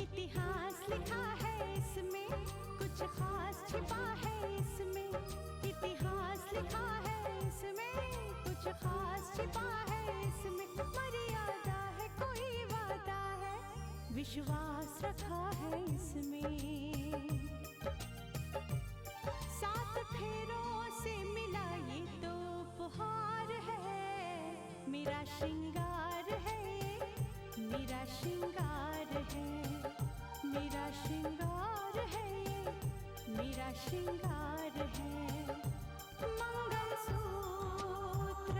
इतिहास लिखा है इसमें, कुछ खास छिपा है इसमें। इतिहास लिखा है इसमें, कुछ खास छिपा है इसमें। मर्यादा है, कोई वादा है, विश्वास रखा है इसमें। सात फेरों से मिला ये तो उपहार है, मेरा श्रृंगार है, मेरा श्रृंगार है, मेरा श्रृंगार है, मेरा श्रृंगार है। मंगलसूत्र,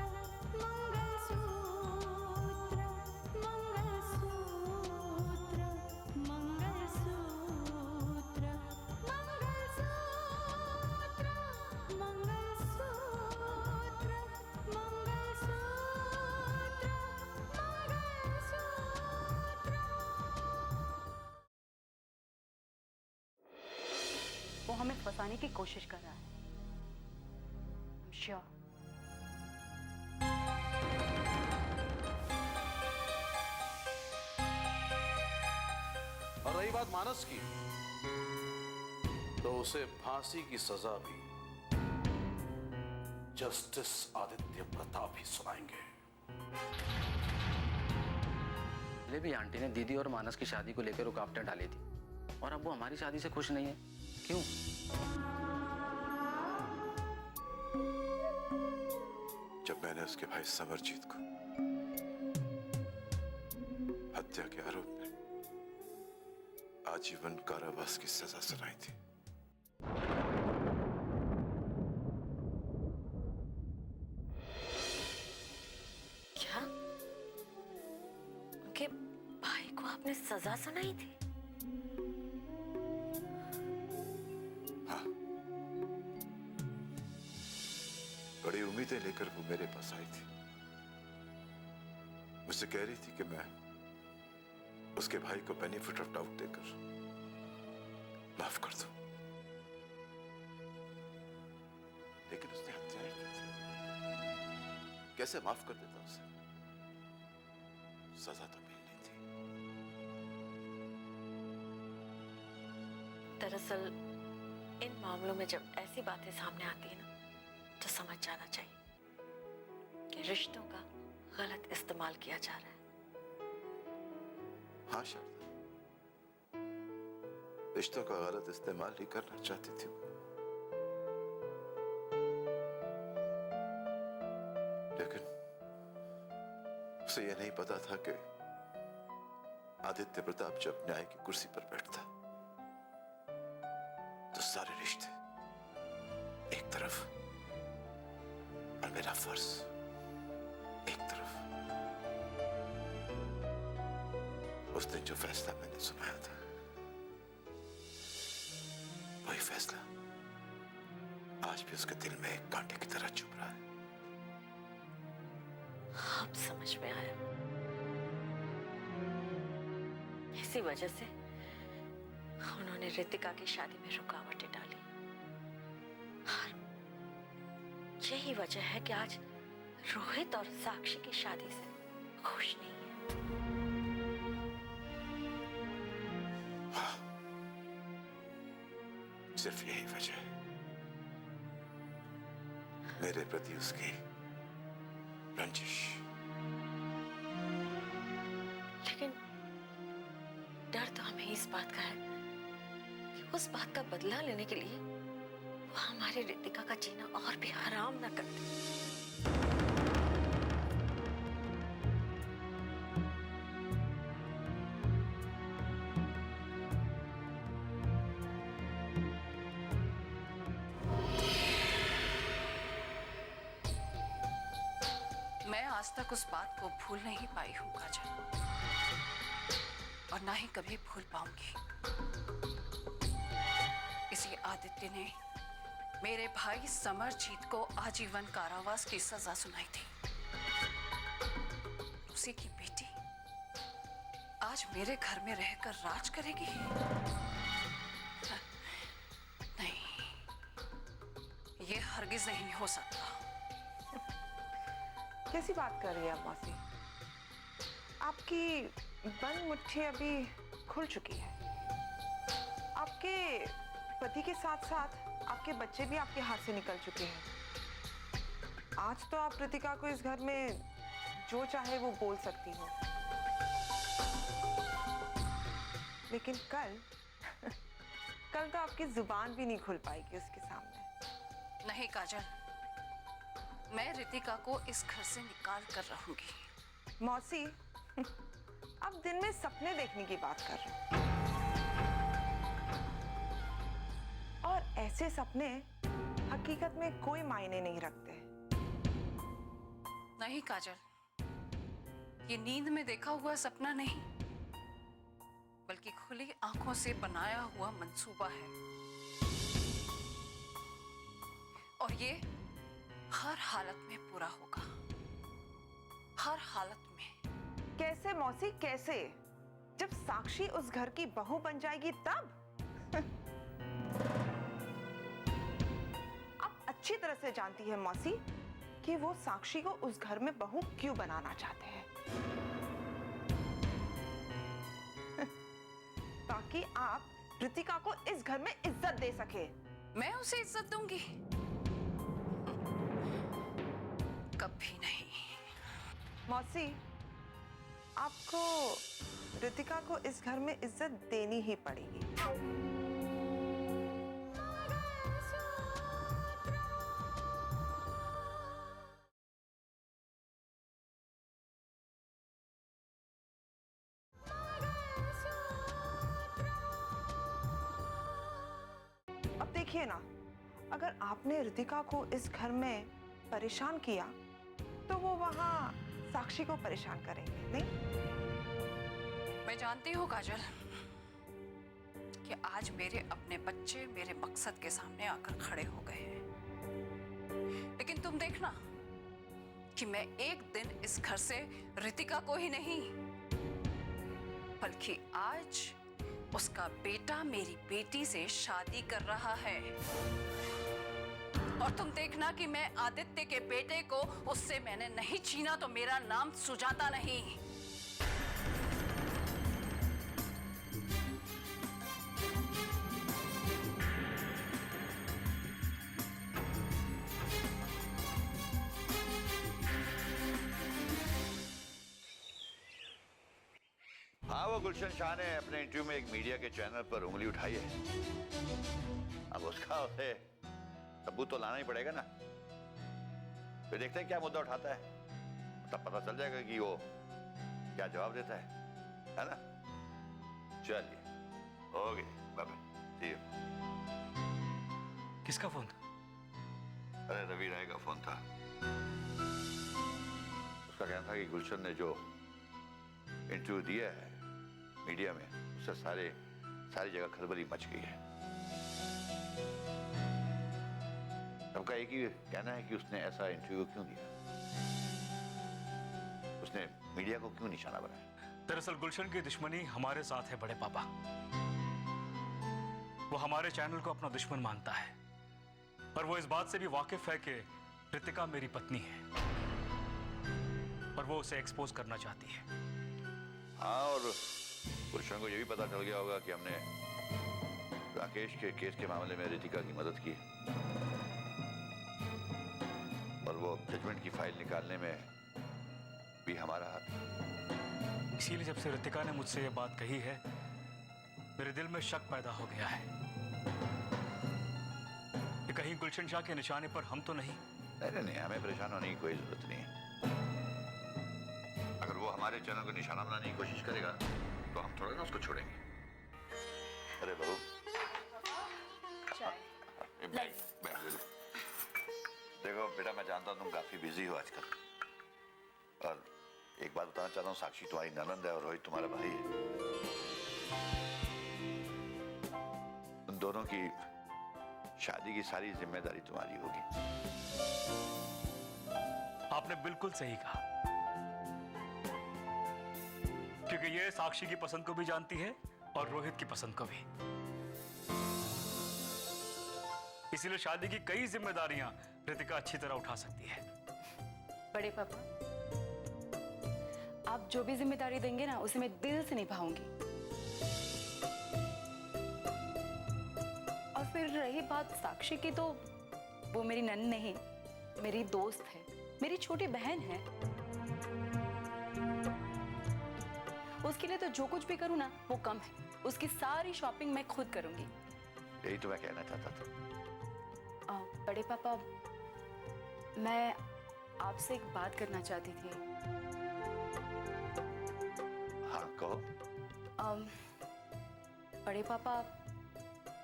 मंगलसूत्र, मंगलसूत्र, मंगलसूत्र, मंगलसूत्र, मंगलसूत्र, मंगलसूत्र। वो हमें फंसाने की कोशिश कर रहा है। I'm sure. और रही बात मानस की, तो उसे फांसी की सजा भी जस्टिस आदित्य प्रताप ही सुनाएंगे। पहले भी आंटी ने दीदी और मानस की शादी को लेकर रुकावटें डाली थी, और अब वो हमारी शादी से खुश नहीं है। क्यों? जब मैंने उसके भाई समरजीत को हत्या के आरोप में आजीवन कारावास की सजा सुनाई थी, क्या उनके भाई को आपने सजा सुनाई थी? हाँ, बड़ी उम्मीदें लेकर वो मेरे पास आई थी। मुझसे कह रही थी कि मैं उसके भाई को बेनिफिट ऑफ डाउट देकर माफ कर दूं, लेकिन उसने हत्या ही की थी। कैसे माफ कर देता उसे? सजा तो मिलनी थी। दरअसल इन मामलों में जब ऐसी बातें सामने आती है ना, तो समझ जाना चाहिए कि रिश्तों का गलत इस्तेमाल किया जा रहा है। हाँ शारदा, रिश्तों का गलत इस्तेमाल ही करना चाहती थी वो, लेकिन उसे यह नहीं पता था कि आदित्य प्रताप जब न्याय की कुर्सी पर बैठता तो सारे रिश्ते एक तरफ और मेरा फर्ज एक तरफ। उस दिन जो फैसला मैंने सुनाया था, वही फैसला आज भी उसके दिल में एक कांटे की तरह चुभ रहा है। अब समझ में आया, इसी वजह से उन्होंने रितिका की शादी में रुकावटें डाली। और यही वजह है कि आज रोहित और साक्षी की शादी से खुश नहीं है। हाँ, सिर्फ यही वजह है। मेरे प्रति उसकी रंजिश। लेकिन डर तो हमें इस बात का है कि उस बात का बदला लेने के लिए वो हमारी रितिका का जीना और भी हराम न कर दे। मैं आज तक उस बात को भूल नहीं पाई हूं काजल, और ना ही कभी भूल पाऊंगी। इसी आदित्य ने मेरे भाई समरजीत को आजीवन कारावास की सजा सुनाई थी। उसी की बेटी आज मेरे घर में रहकर राज करेगी? नहीं, ये हरगिज नहीं हो सकता। कैसी बात कर रही है आप मौसी? आपकी बंद मुट्ठी अभी खुल चुकी है। आपके पति के साथ साथ आपके बच्चे भी आपके हाथ से निकल चुके हैं। आज तो आप रितिका को इस घर में जो चाहे वो बोल सकती हो, लेकिन कल कल तो आपकी जुबान भी नहीं खुल पाएगी उसके सामने। नहीं काजल, मैं रितिका को इस घर से निकाल कर रहूंगी। मौसी, आप दिन में सपने देखने की बात कर रहे हो, और ऐसे सपने हकीकत में कोई मायने नहीं रखते। नहीं काजल, ये नींद में देखा हुआ सपना नहीं, बल्कि खुली आंखों से बनाया हुआ मंसूबा है। और ये हर हालत में पूरा होगा, हर हालत में। कैसे मौसी, कैसे? जब साक्षी उस घर की बहू बन जाएगी तब? आप अच्छी तरह से जानती है मौसी कि वो साक्षी को उस घर में बहू क्यों बनाना चाहते हैं। ताकि आप रितिका को इस घर में इज्जत दे सके। मैं उसे इज्जत दूंगी? कभी नहीं। मौसी, आपको रितिका को इस घर में इज्जत देनी ही पड़ेगी। अब देखिए ना, अगर आपने रितिका को इस घर में परेशान किया तो वो वहां साक्षी को परेशान करेंगे, नहीं? मैं जानती हूँ काजल कि आज मेरे अपने बच्चे मेरे मकसद के सामने आकर खड़े हो गए हैं, लेकिन तुम देखना कि मैं एक दिन इस घर से रितिका को ही नहीं, बल्कि आज उसका बेटा मेरी बेटी से शादी कर रहा है। और तुम देखना कि मैं आदित्य के बेटे को उससे मैंने नहीं छीना तो मेरा नाम सुजाता नहीं। हाँ, वो गुलशन शाह ने अपने इंटरव्यू में एक मीडिया के चैनल पर उंगली उठाई है। अब उसका उसे सबूत तो लाना ही पड़ेगा ना। फिर देखते हैं क्या मुद्दा उठाता है, तब पता चल जाएगा कि वो क्या जवाब देता है ना? चलिए, okay, bye bye, see you. किसका फोन? अरे रवि राय का फोन था। उसका कहना था कि गुलशन ने जो इंटरव्यू दिया है मीडिया में, उससे सारी जगह खलबली मच गई है। सबका एक ही कहना है कि उसने ऐसा इंटरव्यू क्यों दिया, उसने मीडिया को क्यों निशाना बनाया। दरअसल गुलशन की दुश्मनी हमारे साथ है बड़े पापा। वो हमारे चैनल को अपना दुश्मन मानता है, और वो इस बात से भी वाकिफ है कि रितिका मेरी पत्नी है और वो उसे एक्सपोज करना चाहती है। हाँ, और गुलशन को यह भी पता चल गया होगा कि हमने राकेश के केस के मामले में रितिका की मदद की, और वो जजमेंट की फाइल निकालने में भी हमारा हाथ। इसीलिए जब से रितिका ने मुझसे ये बात कही है, मेरे दिल में शक पैदा हो गया है कि कहीं गुलशन शाह के निशाने पर हम तो नहीं। नहीं, हमें परेशान होने की कोई जरूरत नहीं है। अगर वो हमारे चैनल को निशाना बनाने की कोशिश करेगा तो हम थोड़ा ना उसको छोड़ेंगे। अरे बहू, देखो बेटा, मैं जानता हूँ तुम काफी बिजी हो आजकल, और एक बात बताना चाहता हूँ, साक्षी तुम्हारी ननंद है और रोहित तुम्हारा भाई है। उन दोनों की शादी की सारी जिम्मेदारी तुम्हारी होगी। आपने बिल्कुल सही कहा, क्योंकि ये साक्षी की पसंद को भी जानती है और रोहित की पसंद को भी। इसीलिए शादी की कई जिम्मेदारियां रितिका अच्छी तरह उठा सकती है। बड़े पापा, आप जो भी जिम्मेदारी देंगे ना उसे मैं दिल से निभाऊंगी। और फिर रही बात साक्षी की, तो वो मेरी नन्ही नहीं, मेरी दोस्त है, मेरी छोटी बहन है। उसके लिए तो जो कुछ भी करूँ ना वो कम है। उसकी सारी शॉपिंग मैं खुद करूंगी। यही तो मैं कहना चाहता था। बड़े पापा, मैं आपसे एक बात करना चाहती थी। हाँ कहो। बड़े पापा,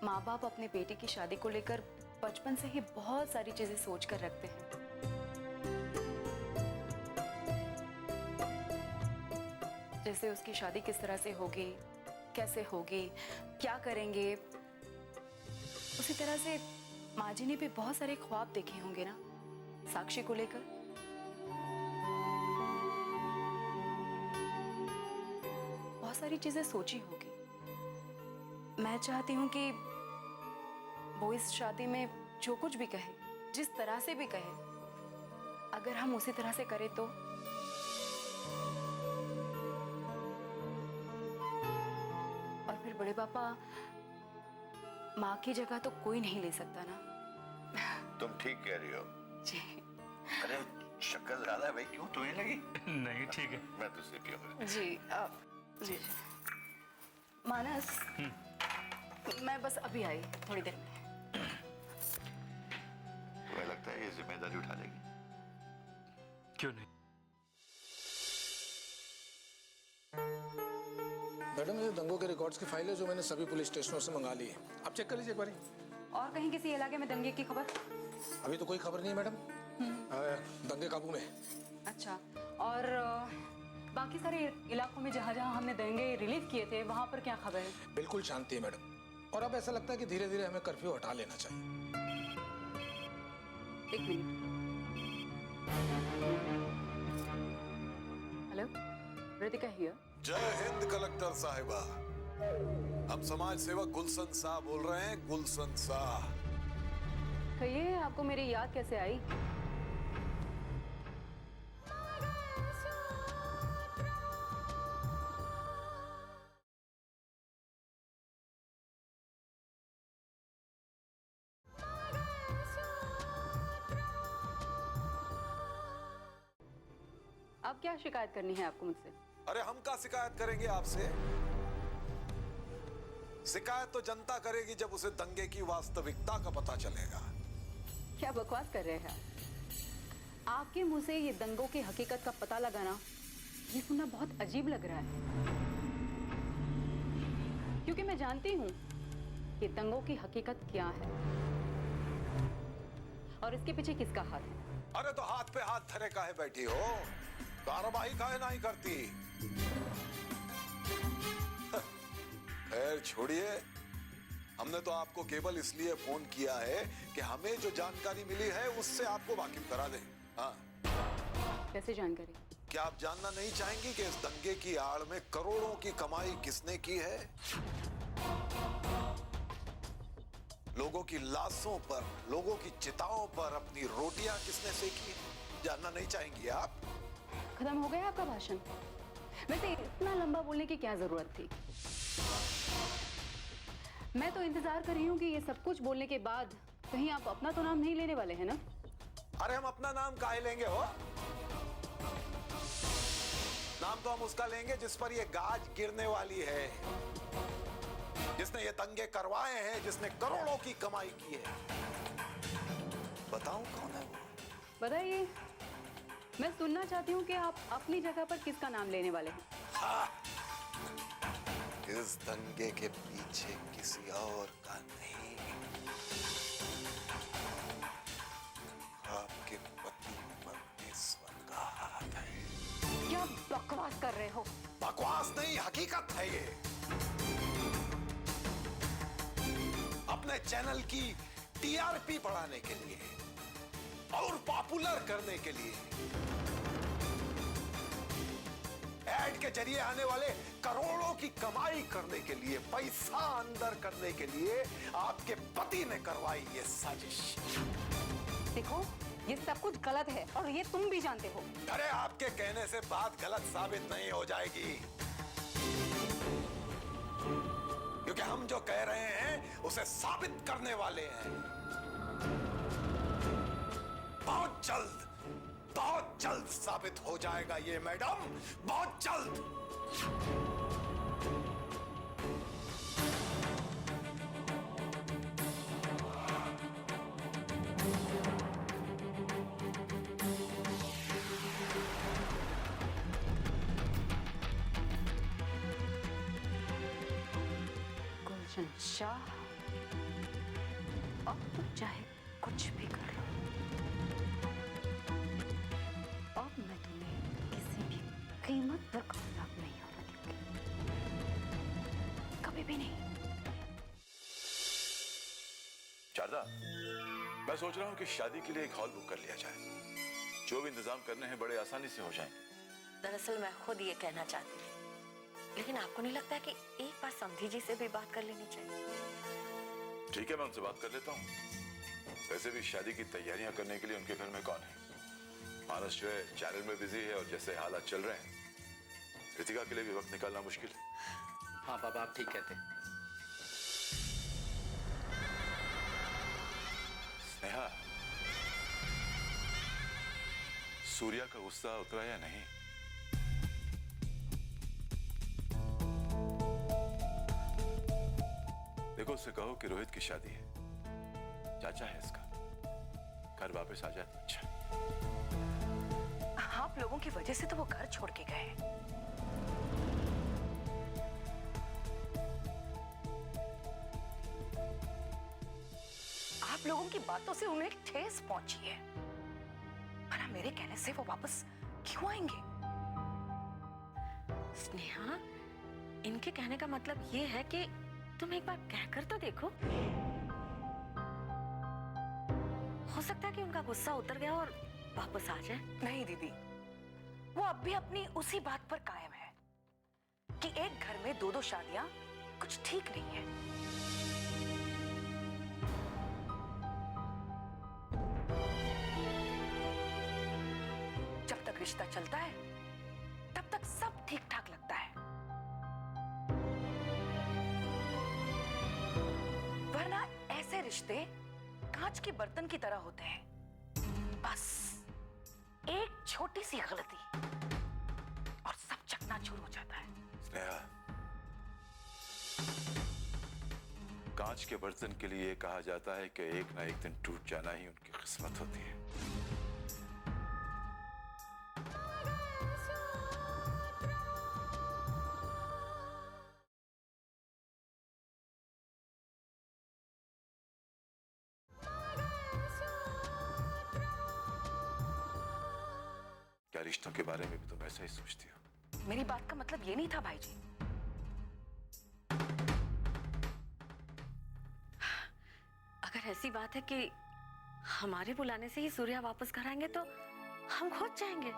माँ बाप अपने बेटे की शादी को लेकर बचपन से ही बहुत सारी चीजें सोच कर रखते हैं। जैसे उसकी शादी किस तरह से होगी, कैसे होगी, क्या करेंगे। उसी तरह से माँ जी ने भी बहुत सारे ख्वाब देखे होंगे ना साक्षी को लेकर। बहुत सारी चीजें सोची होगी। मैं चाहती हूँ कि वो इस शादी में जो कुछ भी कहे, जिस तरह से भी कहे, अगर हम उसी तरह से करें तो। और फिर बड़े पापा, माँ की जगह तो कोई नहीं ले सकता ना। तुम ठीक कह रही हो जी। अरे शक्कर ज्यादा है भाई, क्यों तुम्हें लगी? नहीं ठीक है। मैं तुझसे पीऊंगा। जी जी। मानस, मैं बस अभी आई, थोड़ी देर में। तुम्हें लगता है ये जिम्मेदारी उठा लेगी? क्यों नहीं? मैडम, ये दंगों के रिकॉर्ड्स की फाइल है जो मैंने सभी पुलिस स्टेशनों से मंगा ली है। आप चेक कर लीजिए एक बारी। और कहीं किसी इलाके में दंगे की खबर? अभी तो कोई खबर नहीं है मैडम। दंगे काबू में। अच्छा, और बाकी सारे इलाकों में जहाँ जहाँ हमने दंगे रिलीव किए थे वहाँ पर क्या खबर है? बिल्कुल शांति है मैडम। और अब ऐसा लगता है कि धीरे धीरे हमें कर्फ्यू हटा लेना चाहिए। एक मिनट। Hello, Ritika here. जय हिंद कलेक्टर साहिबा, हम समाज सेवक गुलशन शाह बोल रहे हैं। गुलशन शाह, कहिए, आपको मेरी याद कैसे आई? अब क्या शिकायत करनी है आपको मुझसे? अरे हम का शिकायत करेंगे आपसे? शिकायत तो जनता करेगी जब उसे दंगे की वास्तविकता का पता चलेगा। क्या बकवास कर रहे हैं आप? आपके मुंह से ये दंगों की हकीकत का पता लगाना, ये सुनना बहुत अजीब लग रहा है। क्योंकि मैं जानती हूँ कि दंगों की हकीकत क्या है और इसके पीछे किसका हाथ है। अरे तो हाथ पे हाथ धरे काहे बैठी हो? कार्रवाई काहे नहीं करती? खैर छोड़िए, हमने तो आपको केवल इसलिए फोन किया है कि हमें जो जानकारी मिली है उससे आपको वाकिफ करा दें। हाँ। कैसे जानकारी? क्या आप जानना नहीं चाहेंगी कि इस दंगे की आड़ में करोड़ों की कमाई किसने की है? लोगों की लाशों पर, लोगों की चिताओं पर अपनी रोटियां किसने सेकी? जानना नहीं चाहेंगी आप? खत्म हो गया आपका भाषण? वैसे इतना लंबा बोलने की क्या जरूरत थी? मैं तो इंतजार कर रही हूँ कि ये सब कुछ बोलने के बाद कहीं आप अपना तो नाम नहीं लेने वाले हैं ना? अरे हम अपना नाम काहे लेंगे हो? नाम तो हम उसका लेंगे जिस पर ये गाज गिरने वाली है, जिसने ये दंगे करवाए हैं, जिसने करोड़ों की कमाई की है। बताऊं कौन है वो? बताइए, मैं सुनना चाहती हूँ कि आप अपनी जगह पर किसका नाम लेने वाले हैं। हाँ, इस दंगे के पीछे किसी और का नहीं, आपके पति परमेश्वर का हाथ है। क्या बकवास कर रहे हो? बकवास नहीं, हकीकत है ये। अपने चैनल की टीआरपी बढ़ाने के लिए और पॉपुलर करने के लिए, एड के जरिए आने वाले करोड़ों की कमाई करने के लिए, पैसा अंदर करने के लिए आपके पति ने करवाई ये साजिश। देखो, ये सब कुछ गलत है और ये तुम भी जानते हो। अरे आपके कहने से बात गलत साबित नहीं हो जाएगी, क्योंकि हम जो कह रहे हैं उसे साबित करने वाले हैं। बहुत जल्द साबित हो जाएगा ये मैडम, बहुत जल्द। गुलशन शाह, अब तुम चाहे कुछ भी कर लो, अब मैं तुम्हें किसी भी कीमत पर कामयाब नहीं होने दूंगी, कभी भी नहीं। शारदा, मैं सोच रहा हूँ कि शादी के लिए एक हॉल बुक कर लिया जाए। जो भी इंतजाम करने हैं बड़े आसानी से हो जाएंगे। दरअसल मैं खुद ये कहना चाहती थी, लेकिन आपको नहीं लगता है कि एक बार समधी जी से भी बात कर लेनी चाहिए? ठीक है, मैं उनसे बात कर लेता हूँ। वैसे भी शादी की तैयारियां करने के लिए उनके घर में कौन है? मानस जो है चैनल में बिजी है, और जैसे हालात चल रहे हैं रितिका के लिए भी वक्त निकालना मुश्किल है। हाँ पापा, आप ठीक कहते हैं। स्नेहा, सूर्या का गुस्सा उतरा या नहीं? देखो, उससे कहो कि रोहित की शादी है, चाचा है इसका, घर वापस आ जाए तो अच्छा। आप लोगों की वजह से तो वो घर छोड़ के गए। आप लोगों की बातों से उन्हें एक ठेस पहुंची है, वरना मेरे कहने से वो वापस क्यों आएंगे? स्नेहा, इनके कहने का मतलब ये है कि तुम एक बार कहकर तो देखो। हो सकता है कि उनका गुस्सा उतर गया और वापस आ जाए। नहीं दीदी, वो अब भी अपनी उसी बात पर कायम है कि एक घर में दो दो शादियां कुछ ठीक नहीं है। जब तक रिश्ता चलता है तब तक सब ठीक ठाक लगता है, वरना ऐसे रिश्ते कांच के बर्तन की तरह होते हैं। बस एक छोटी सी गलती और सब चकनाचूर हो जाता है। स्नेहा, कांच के बर्तन के लिए कहा जाता है कि एक ना एक दिन टूट जाना ही उनकी किस्मत होती है। क्या रिश्तों के बारे में भी तुम ऐसा ही सोचती हो? मेरी बात का मतलब ये नहीं था भाई जी। अगर ऐसी बात है कि हमारे बुलाने से ही सूर्या वापस घर आएंगे तो हम खुद जाएंगे।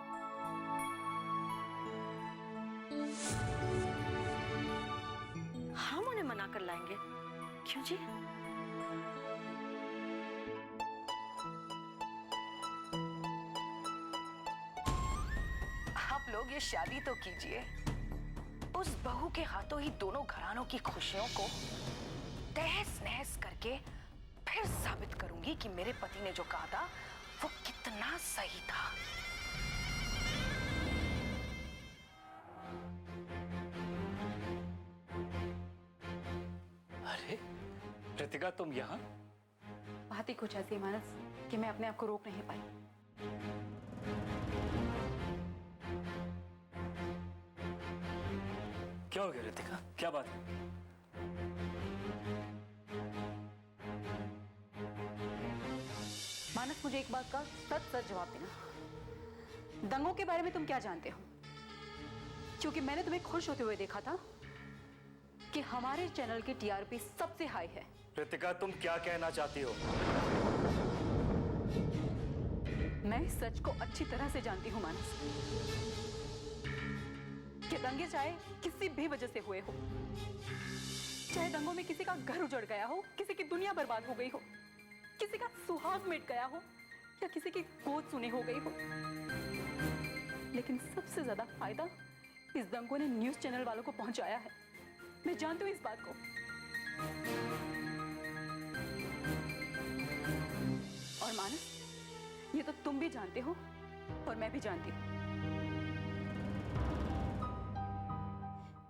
हम उन्हें मना कर लाएंगे। क्यों जी? आप लोग ये शादी तो कीजिए, उस बहू के हाथों ही दोनों घरानों की खुशियों को तहस नहस करके फिर साबित करूंगी कि मेरे पति ने जो कहा था वो कितना सही था। अरे रितिका, तुम यहाँ? बात ही कुछ ऐसी है मानस कि मैं अपने आप को रोक नहीं पाई। क्या हो गया रितिका, क्या बात है? मानस, मुझे एक बात का सच सच जवाब देना। दंगों के बारे में तुम क्या जानते हो? क्योंकि मैंने तुम्हें खुश होते हुए देखा था कि हमारे चैनल की टीआरपी सबसे हाई है। रितिका, तुम क्या कहना चाहती हो? मैं सच को अच्छी तरह से जानती हूँ मानस, कि दंगे चाहे किसी भी वजह से हुए हो, चाहे दंगों में किसी का घर उजड़ गया हो, किसी की दुनिया बर्बाद हो गई हो, किसी का सुहाग मिट गया हो, या किसी की गोद सुनी हो गई हो, लेकिन सबसे ज्यादा फायदा इस दंगों ने न्यूज चैनल वालों को पहुंचाया है। मैं जानती हूं इस बात को। और मानस, ये तो तुम भी जानते हो और मैं भी जानती हूं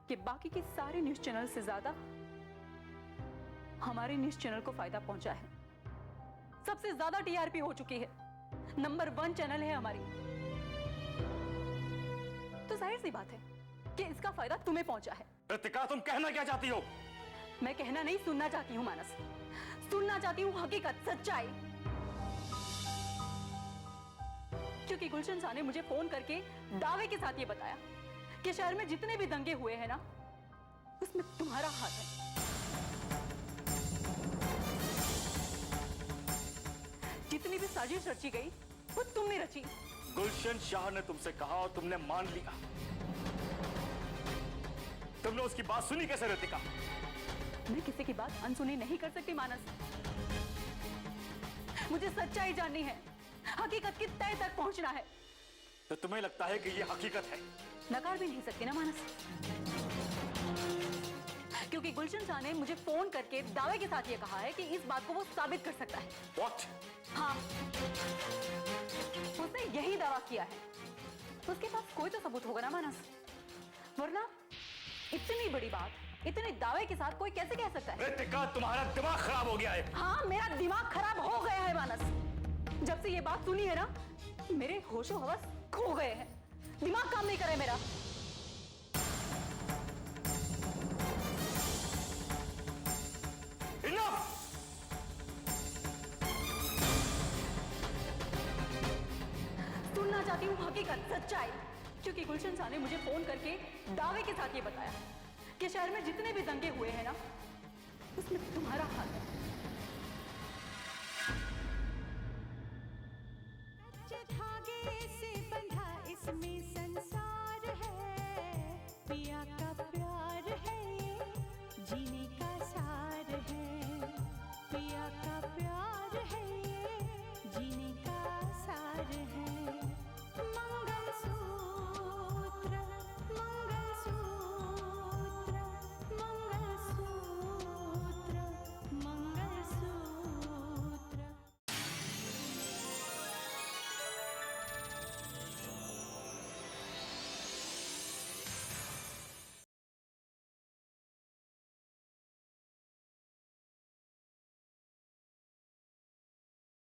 कि बाकी के सारे न्यूज चैनल से ज्यादा हमारे न्यूज चैनल को फायदा पहुंचा है। सबसे ज्यादा टीआरपी हो चुकी है, नंबर 1 चैनल है हमारी। तो जाहिर सी बात है कि इसका फायदा तुम्हें पहुंचा है। रितिका, तुम कहना क्या चाहती हो? मैं कहना नहीं, सुनना चाहती हूँ मानस। सुनना चाहती हूँ हकीकत, सच्चाई। क्योंकि गुलशन शाह ने मुझे फोन करके दावे के साथ ये बताया कि शहर में जितने भी दंगे हुए हैं ना, उसमें तुम्हारा हाथ है। जितनी भी साजिश रची गई वो तुमने रची। गुलशन शाह ने तुमसे कहा और तुमने मान लिया। तुमने उसकी बात सुनी कैसे रितिका? मैं किसी की बात अनसुनी नहीं कर सकती मानस। मुझे सच्चाई जाननी है, हकीकत की तह तक पहुंचना है। तो तुम्हें लगता है कि ये हकीकत है? नकार भी नहीं सकती ना मानस, क्योंकि गुलशन शाह ने मुझे फोन करके दावे के साथ ये कहा है कि इस बात को वो साबित कर सकता है। What? हाँ, उसने यही दावा किया है। उसके पास कोई तो सबूत होगा ना मानस, वरना इतनी बड़ी बात इतने दावे के साथ कोई कैसे कह सकता है? रितिका, तुम्हारा दिमाग खराब हो गया है। हाँ, मेरा दिमाग खराब हो गया है मानस। जब से ये बात सुनी है ना, मेरे होशो हवस खो गए हैं। दिमाग काम नहीं करे मेरा। Enough! सुनना चाहती हूँ हकीकत, सच्चाई। क्योंकि गुलशन शाह ने मुझे फोन करके दावे के साथ ये बताया कि शहर में जितने भी दंगे हुए हैं ना, उसमें तुम्हारा हाथ है।